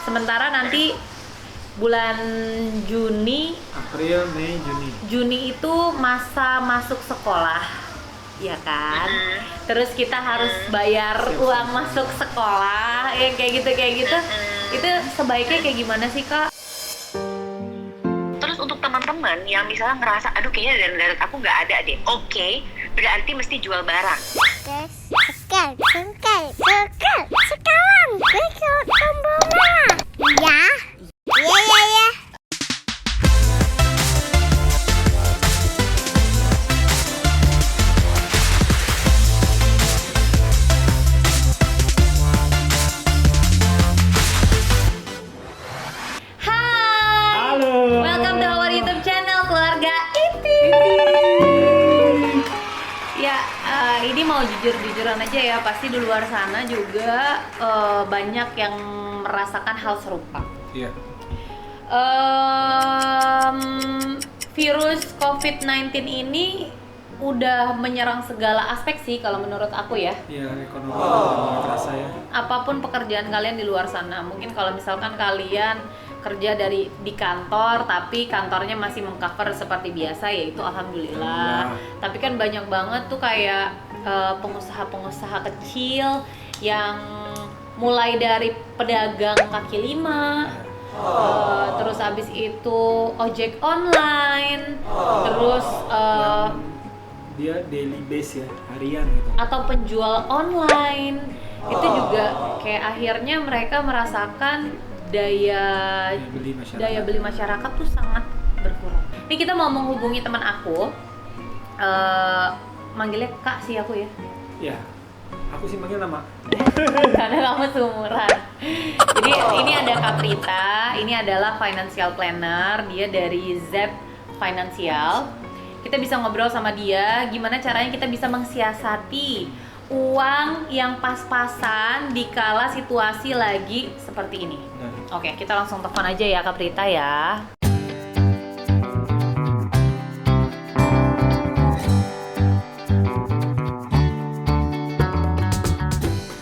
Sementara nanti bulan Juni, April, Mei, Juni. Juni itu masa masuk sekolah, ya kan? Terus kita harus bayar uang masuk sekolah, ya kayak gitu. Itu sebaiknya kayak gimana sih, Kak? Terus untuk teman-teman yang misalnya ngerasa, aduh kayaknya dana darurat aku nggak ada deh. Oke, berarti mesti jual barang. Sekarang ikut tombol merah. Ya. Ya. Hai, Halo. welcome to our YouTube channel Keluarga Iti. Ya, ini mau jujur-jujuran aja ya. Pasti di luar sana juga banyak yang merasakan hal serupa. Iya. Virus COVID-19 ini udah menyerang segala aspek sih kalau menurut aku ya. Iya, ekonomi mulai terasa ya. Apapun pekerjaan kalian di luar sana, mungkin kalau misalkan kalian kerja di kantor tapi kantornya masih mengcover seperti biasa, yaitu alhamdulillah. Tapi kan banyak banget tuh kayak pengusaha-pengusaha kecil yang mulai dari pedagang kaki lima, terus abis itu ojek online, terus Dia daily base ya, harian gitu. atau penjual online. Itu juga kayak akhirnya mereka merasakan daya beli masyarakat tuh sangat berkurang. Ini kita mau menghubungi teman aku, manggilnya Kak sih aku ya. Ya, aku sih manggil nama. Karena kamu seumuran. Jadi ini ada Kak Prita, ini adalah financial planner, dia dari Zep Financial. Kita bisa ngobrol sama dia gimana caranya kita bisa mensiasati uang yang pas-pasan dikala situasi lagi seperti ini. Oke, kita langsung telepon aja ya Kak Prita ya.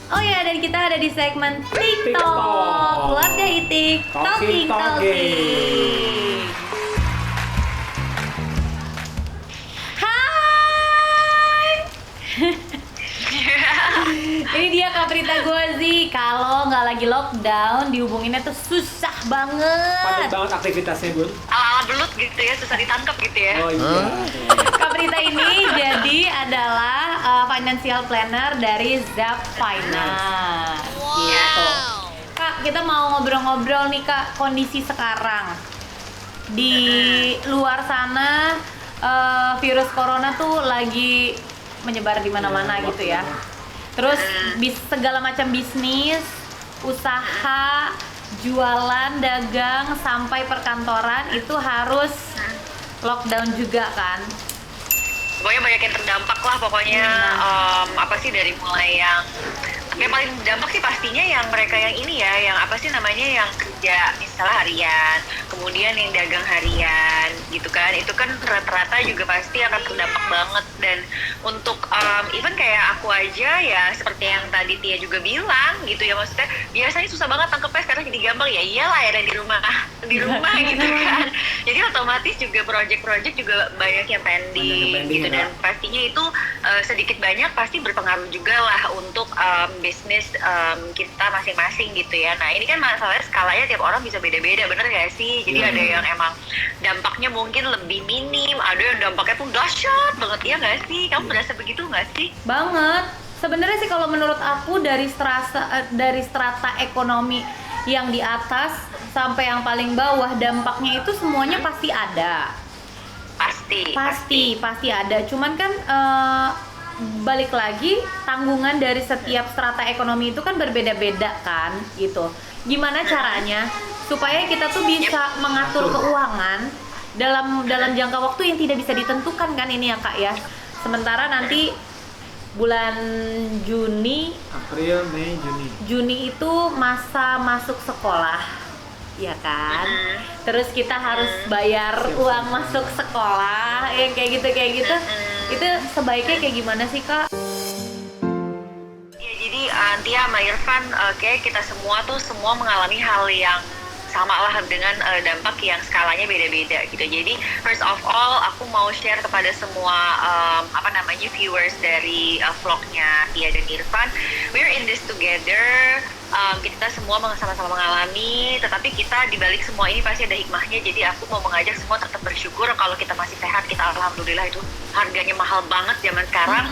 Oh ya, dan kita ada di segmen TikTok. Keluarga Itik, Talking. Hai. Ini dia Kak Prita Gozi. Kalau nggak lagi lockdown, dihubunginnya tuh susah Padat banget. banget aktivitasnya, Bun. Ala-ala belut gitu ya, susah ditangkap gitu ya. Oh iya. Kak Prita ini jadi adalah financial planner dari Zap Finance. Gitu. Kak, kita mau ngobrol-ngobrol nih Kak, kondisi sekarang di luar sana, virus corona tuh lagi menyebar di mana-mana gitu ya. Terus segala macam bisnis, usaha, jualan, dagang sampai perkantoran itu harus lockdown juga kan. Pokoknya banyak yang terdampak lah pokoknya. Apa sih dari mulai yang paling dampak sih pastinya yang mereka yang ini ya, yang apa sih namanya, yang kerja misalnya harian, kemudian yang dagang harian gitu kan, itu kan rata-rata juga pasti akan terdampak banget. Dan untuk even kayak aku aja ya, seperti yang tadi Tia juga bilang gitu ya, maksudnya biasanya susah banget tangkepnya, sekarang jadi gampang. Ya iyalah ya, ada di rumah gitu kan, jadi otomatis juga project-project juga banyak yang pending gitu. Dan pastinya itu sedikit banyak pasti berpengaruh juga lah untuk bisnis kita masing-masing gitu ya. Nah ini kan masalahnya skalanya tiap orang bisa beda-beda, bener gak sih? Jadi ada yang emang dampaknya mungkin lebih minim, ada yang dampaknya tuh dahsyat banget, ya gak sih? Kamu berasa begitu gak sih? Banget. Sebenarnya sih kalau menurut aku dari strata ekonomi yang di atas sampai yang paling bawah, dampaknya itu semuanya pasti ada. Pasti ada. Cuman kan balik lagi, tanggungan dari setiap strata ekonomi itu kan berbeda-beda kan gitu. Gimana caranya supaya kita tuh bisa mengatur keuangan dalam jangka waktu yang tidak bisa ditentukan kan ini ya Kak ya. Sementara nanti bulan Juni, April, Mei, Juni. Juni itu masa masuk sekolah, ya kan? Terus kita harus bayar uang masuk sekolah, yang kayak gitu. Itu sebaiknya kayak gimana sih Kak? Ya jadi Tia Tia sama Irfan, kayak kita semua mengalami hal yang sama lah dengan dampak yang skalanya beda-beda gitu. Jadi first of all aku mau share kepada semua viewers dari vlognya Tia dan Irfan, we're in this together. Kita semua sama-sama mengalami, tetapi kita dibalik semua ini pasti ada hikmahnya. Jadi aku mau mengajak semua tetap bersyukur kalau kita masih sehat. Kita alhamdulillah, itu harganya mahal banget zaman sekarang.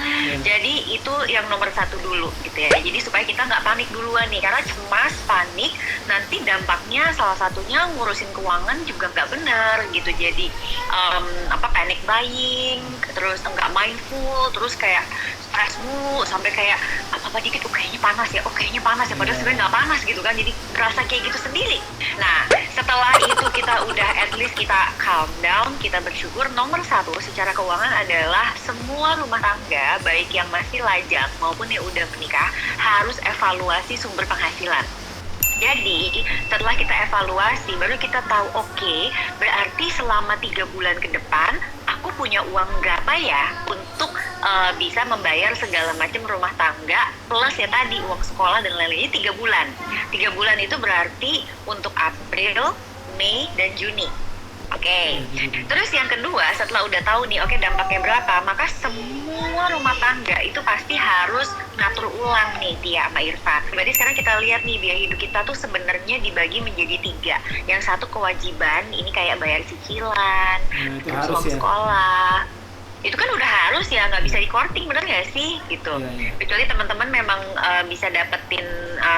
Jadi itu yang nomor satu dulu gitu ya. Jadi supaya kita nggak panik duluan nih, karena cemas, panik, nanti dampaknya salah satunya ngurusin keuangan juga nggak benar gitu. Jadi panic buying, terus nggak mindful, terus kayak stres mulu sampai kayak apa dikit kayaknya panas ya, padahal sebenarnya nggak panas gitu kan. Jadi kerasa kayak gitu sendiri. Nah setelah itu kita udah at least kita calm down, kita bersyukur. Nomor satu secara keuangan adalah semua rumah tangga baik yang masih lajang maupun yang udah menikah harus evaluasi sumber penghasilan. Jadi setelah kita evaluasi baru kita tahu oke, berarti selama 3 bulan ke depan aku punya uang berapa ya untuk bisa membayar segala macam rumah tangga plus ya tadi uang sekolah dan lain-lainnya. 3 bulan. 3 bulan itu berarti untuk April, Mei dan Juni. Oke. Terus yang kedua, setelah udah tahu nih dampaknya berapa, maka semua rumah tangga itu pasti harus ngatur ulang nih Tia sama Irfan. Berarti sekarang kita lihat nih biaya hidup kita tuh sebenarnya dibagi menjadi 3. Yang satu kewajiban, ini kayak bayar cicilan, terus uang sekolah. Itu kan udah harus ya, nggak bisa di-courting, bener nggak sih gitu. Kecuali teman-teman memang bisa dapetin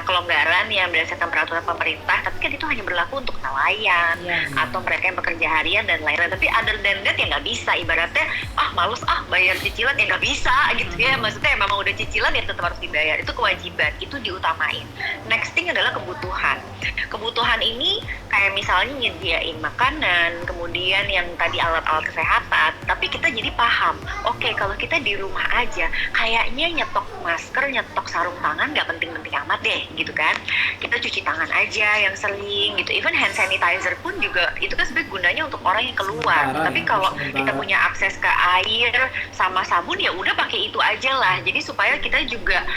kelonggaran yang berdasarkan peraturan pemerintah, tapi kan itu hanya berlaku untuk nelayan atau mereka yang bekerja harian dan lain-lain. Tapi other than that ya nggak bisa. Ibaratnya males bayar cicilan ya nggak bisa gitu ya. Maksudnya memang udah cicilan ya tetap harus dibayar. Itu kewajiban, itu diutamain. Next thing adalah kebutuhan. Kebutuhan ini kayak misalnya nyediain makanan, kemudian yang tadi alat-alat kesehatan. Tapi kita jadi paham, oke, kalau kita di rumah aja kayaknya nyetok masker, nyetok sarung tangan nggak penting-penting amat deh gitu kan. Kita cuci tangan aja yang sering gitu. Even hand sanitizer pun juga itu kan sebenarnya gunanya untuk orang yang keluar. Tapi kalau kita punya akses ke air sama sabun ya udah pakai itu aja lah. Jadi supaya kita juga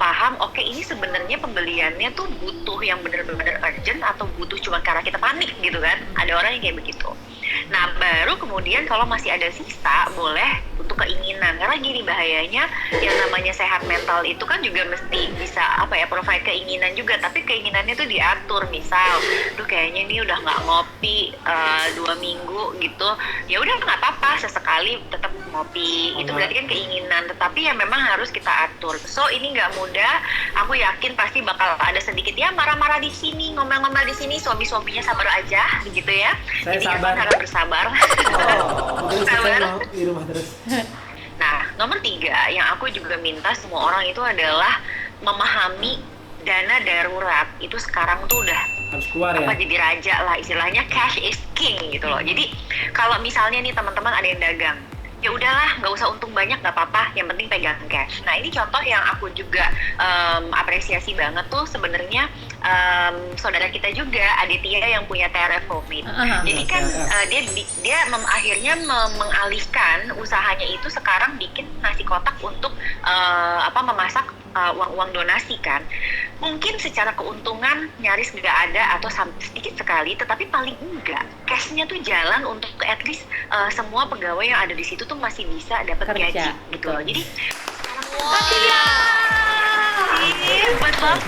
paham, oke, ini sebenarnya pembeliannya tuh butuh yang benar-benar urgent atau butuh cuma karena kita panik gitu kan. Ada orang yang kayak begitu. Nah baru kemudian kalau masih ada sisa boleh untuk keinginan, karena gini bahayanya yang namanya sehat mental itu kan juga mesti bisa provide keinginan juga, tapi keinginannya tuh diatur. Misal kayaknya ini udah nggak ngopi 2 minggu gitu, ya udah nggak apa-apa, sesekali tetap ngopi, itu berarti kan keinginan, tetapi ya memang harus kita atur. So ini nggak mudah, aku yakin pasti bakal ada sedikit ya marah-marah di sini, ngomel-ngomel di sini, suami-suaminya sabar aja gitu ya. Saya jadi sabar. harus bersabar. Sabar di rumah terus. Nah, nomor 3 yang aku juga minta semua orang itu adalah memahami dana darurat itu sekarang tuh udah harus keluar ya. jadi raja lah istilahnya, cash is king gitu loh. Jadi kalau misalnya nih teman-teman ada yang dagang, ya udahlah nggak usah untung banyak, nggak apa-apa, yang penting pegang cash. Nah ini contoh yang aku juga apresiasi banget tuh sebenarnya saudara kita juga Aditya yang punya TRF Homemade. Jadi kan dia akhirnya mengalihkan usahanya itu sekarang bikin nasi kotak untuk memasak uang donasi kan. Mungkin secara keuntungan nyaris nggak ada atau sedikit sekali, tetapi paling enggak cashnya tuh jalan untuk at least semua pegawai yang ada di situ tuh masih bisa dapat gaji gitu loh. Jadi hebat banget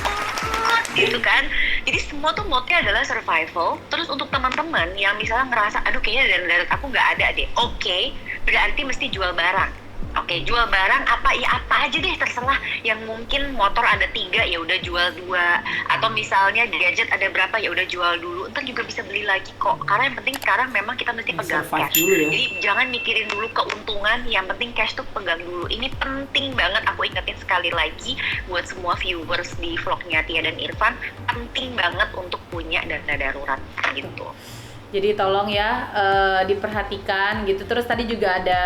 gitu kan. Jadi semua tuh mode-nya adalah survival. Terus untuk teman-teman yang misalnya ngerasa aduh kayaknya dana darurat aku nggak ada deh, oke, berarti mesti jual barang. Oke, jual barang apa aja deh, terserah. Yang mungkin motor ada 3 ya udah jual 2, atau misalnya gadget ada berapa ya udah jual dulu, ntar juga bisa beli lagi kok. Karena yang penting sekarang memang kita mesti pegang cash ya. Jadi jangan mikirin dulu keuntungan, yang penting cash tuh pegang dulu. Ini penting banget, aku ingetin sekali lagi buat semua viewers di vlognya Tia dan Irfan, penting banget untuk punya dana darurat gitu. Jadi tolong ya diperhatikan gitu. Terus tadi juga ada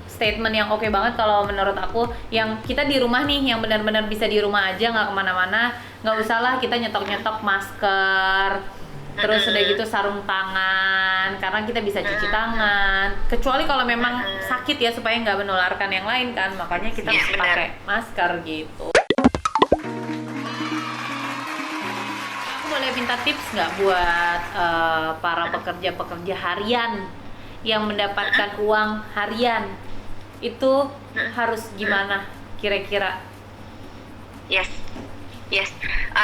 statement yang oke banget kalau menurut aku, yang kita di rumah nih, yang benar-benar bisa di rumah aja, nggak kemana-mana, nggak usah lah kita nyetok masker, Terus udah gitu sarung tangan, karena kita bisa cuci tangan. Kecuali kalau memang sakit ya, supaya nggak menularkan yang lain kan, makanya kita Iya, mesti benar. pakai masker gitu. Aku boleh minta tips nggak buat para pekerja-pekerja harian yang mendapatkan uang harian itu harus gimana kira-kira? Yes.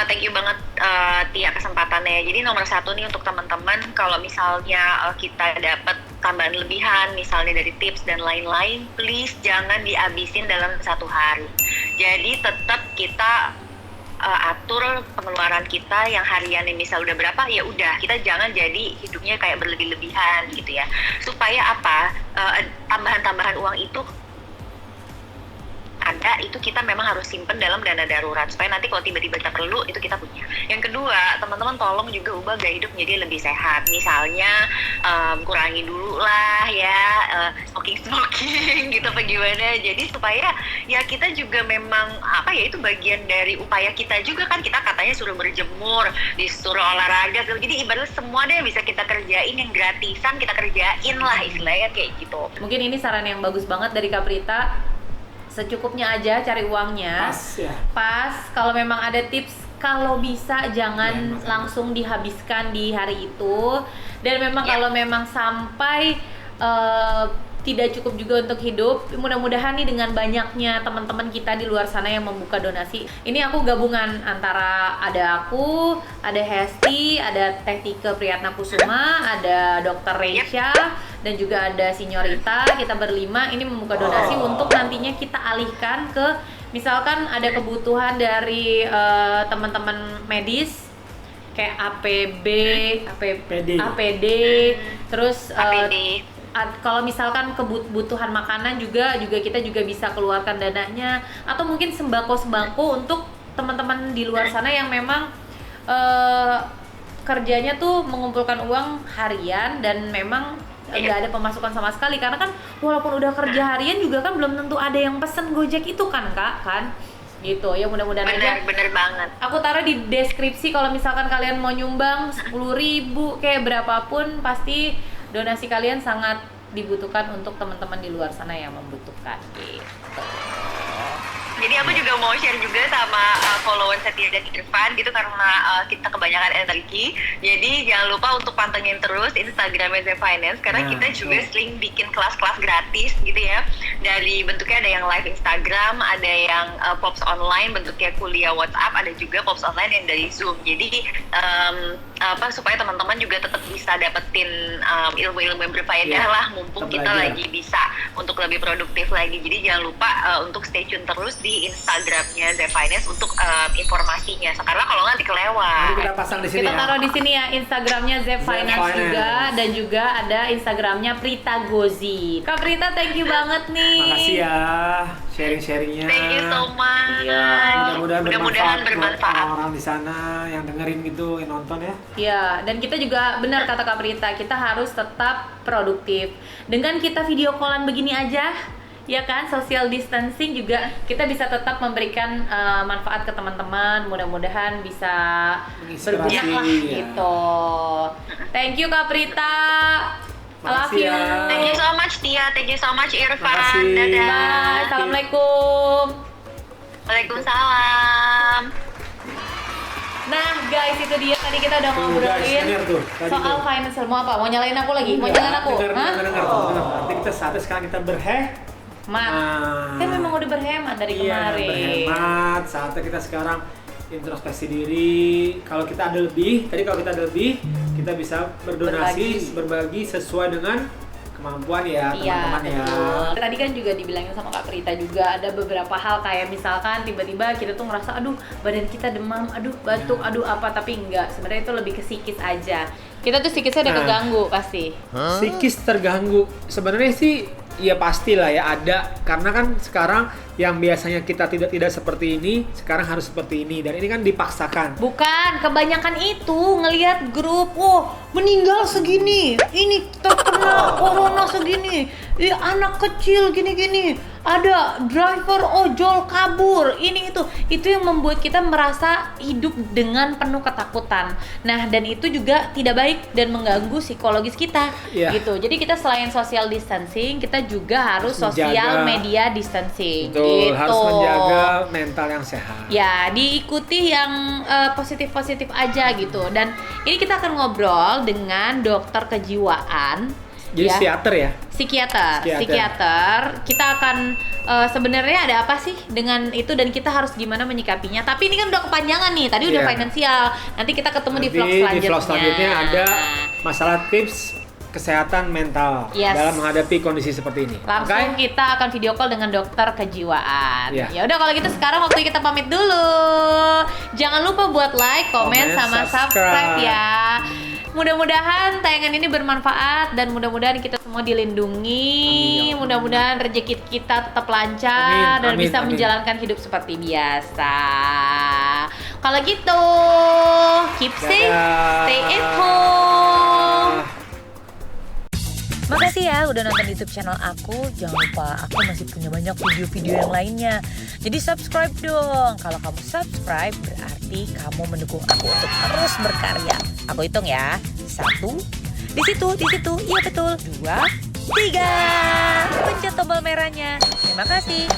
Thank you banget Tia kesempatannya. Jadi nomor 1 nih untuk teman-teman, kalau misalnya kita dapat tambahan lebihan, misalnya dari tips dan lain-lain, please jangan dihabisin dalam 1 hari. Jadi tetap kita atur pengeluaran kita yang hariannya misal udah berapa, ya udah, kita jangan jadi hidupnya kayak berlebih-lebihan gitu ya. Supaya apa? Tambahan-tambahan uang itu ada, itu kita memang harus simpen dalam dana darurat supaya nanti kalau tiba-tiba kita perlu itu kita punya. Yang kedua, teman-teman tolong juga ubah gaya hidup menjadi lebih sehat. Misalnya kurangi dulu lah ya smoking gitu apa gimana. Jadi supaya ya kita juga memang apa ya, itu bagian dari upaya kita juga kan. Kita katanya suruh berjemur, disuruh olahraga. Jadi ibaratnya semua deh bisa kita kerjain, yang gratisan kita kerjain lah istilahnya kayak gitu. Mungkin ini saran yang bagus banget dari Kak Prita. Secukupnya aja cari uangnya. Pas ya. Pas, kalau memang ada tips, kalau bisa jangan Ya, langsung dihabiskan di hari itu. Dan memang Ya. kalau memang sampai tidak cukup juga untuk hidup, mudah-mudahan nih dengan banyaknya teman-teman kita di luar sana yang membuka donasi. Ini aku gabungan antara ada aku, ada Hesti, ada Teh Tike Priyatna Kusuma, ada Dr. Reisha, dan juga ada Sinyorita. Kita berlima ini membuka donasi untuk nantinya kita alihkan ke, misalkan ada kebutuhan dari teman-teman medis kayak APD, terus APD. kalau misalkan kebutuhan makanan juga kita juga bisa keluarkan dananya, atau mungkin sembako untuk teman-teman di luar sana yang memang kerjanya tuh mengumpulkan uang harian dan memang nggak ada pemasukan sama sekali, karena kan walaupun udah kerja harian juga kan belum tentu ada yang pesen Gojek itu kan Kak, kan gitu ya. Mudah-mudahan aja. Bener banget. Aku taruh di deskripsi kalau misalkan kalian mau nyumbang 10.000 kayak berapapun, pasti donasi kalian sangat dibutuhkan untuk teman-teman di luar sana yang membutuhkan gitu. Jadi aku juga mau share juga sama followers Setia dan Irfan gitu, karena kita kebanyakan energi. Jadi jangan lupa untuk pantengin terus Instagramnya The Finance, karena kita juga sering bikin kelas-kelas gratis gitu ya. Dari bentuknya ada yang live Instagram, ada yang Pops online bentuknya kuliah WhatsApp, ada juga Pops online yang dari Zoom. Jadi supaya teman-teman juga tetap bisa dapetin ilmu-ilmu yang berfaedah lah, mumpung kita lagi bisa untuk lebih produktif lagi. Jadi jangan lupa untuk stay tune terus di Instagramnya The Finance untuk informasinya. Karena kalau nanti kelewat. Nanti kita pasang di sini Kita ya. taruh di sini ya Instagramnya Zep Finance juga, dan juga ada Instagramnya Prita Gozi. Kak Prita, thank you banget nih. Makasih ya sharing-sharingnya. Thank you so much. Iya. Mudah-mudahan buat bermanfaat. orang-orang di sana yang dengerin gitu, yang nonton ya. Iya, dan kita juga benar kata Kak Prita, kita harus tetap produktif. Dengan kita video callan begini aja, ya kan, social distancing juga kita bisa tetap memberikan manfaat ke teman-teman. Mudah-mudahan bisa berguna lah ya. gitu. Thank you Kak Prita. I love Makasih you. ya. Thank you so much Tia, thank you so much Irfan. Makasih. Dadah. Bye. Assalamualaikum. Waalaikumsalam. Nah guys, itu dia tadi kita udah Tuh, guys, ngobrolin bener tuh, tadi soal tuh. financial. Mau apa? Mau nyalain aku lagi? Mau Iya, nyalain aku? Dengar, Hah? dengar. Nanti kita saatnya sekarang kita berhemat. Mat. Kan memang udah berhemat dari kemarin. Berhemat. Saatnya kita sekarang introspeksi diri. Kalau kita ada lebih, kita bisa berdonasi, berbagi sesuai dengan kemampuan ya, teman-teman ya. betul. Tadi kan juga dibilangin sama Kak Prita juga ada beberapa hal kayak misalkan tiba-tiba kita tuh ngerasa aduh badan kita demam, aduh batuk, aduh apa, tapi enggak. Sebenarnya itu lebih ke psikis aja. Kita tuh psikisnya udah keganggu pasti. Psikis terganggu. Sebenarnya sih ya pastilah ya ada, karena kan sekarang yang biasanya kita tidak seperti ini sekarang harus seperti ini, dan ini kan dipaksakan. Bukan, kebanyakan itu ngelihat grup, meninggal segini, ini terkena corona segini, anak kecil gini-gini, ada driver ojol kabur, ini itu yang membuat kita merasa hidup dengan penuh ketakutan. Nah, dan itu juga tidak baik dan mengganggu psikologis kita, gitu. Jadi kita selain social distancing, kita juga harus social media distancing. Betul, gitu. harus menjaga mental yang sehat. Ya, diikuti yang positif-positif aja gitu. Dan ini kita akan ngobrol dengan dokter kejiwaan. Jadi psikiater. Kita akan sebenarnya ada apa sih dengan itu dan kita harus gimana menyikapinya. Tapi ini kan udah kepanjangan nih. Tadi udah finansial. Nanti kita ketemu di vlog selanjutnya. Di vlog selanjutnya ada masalah tips kesehatan mental dalam menghadapi kondisi seperti ini. Langsung kita akan video call dengan dokter kejiwaan. Ya udah kalau gitu sekarang waktu kita pamit dulu. Jangan lupa buat like, komen sama subscribe ya. Mudah-mudahan tayangan ini bermanfaat dan mudah-mudahan kita semua dilindungi. Mudah-mudahan rezeki kita tetap lancar dan bisa menjalankan hidup seperti biasa. Kalau gitu, keep safe, stay at home. Makasih ya udah nonton YouTube channel aku. Jangan lupa aku masih punya banyak video-video yang lainnya. Jadi subscribe dong. Kalau kamu subscribe berarti kamu mendukung aku untuk terus berkarya. Aku hitung ya. 1, di situ, iya betul. 2, 3. Pencet tombol merahnya. Terima kasih.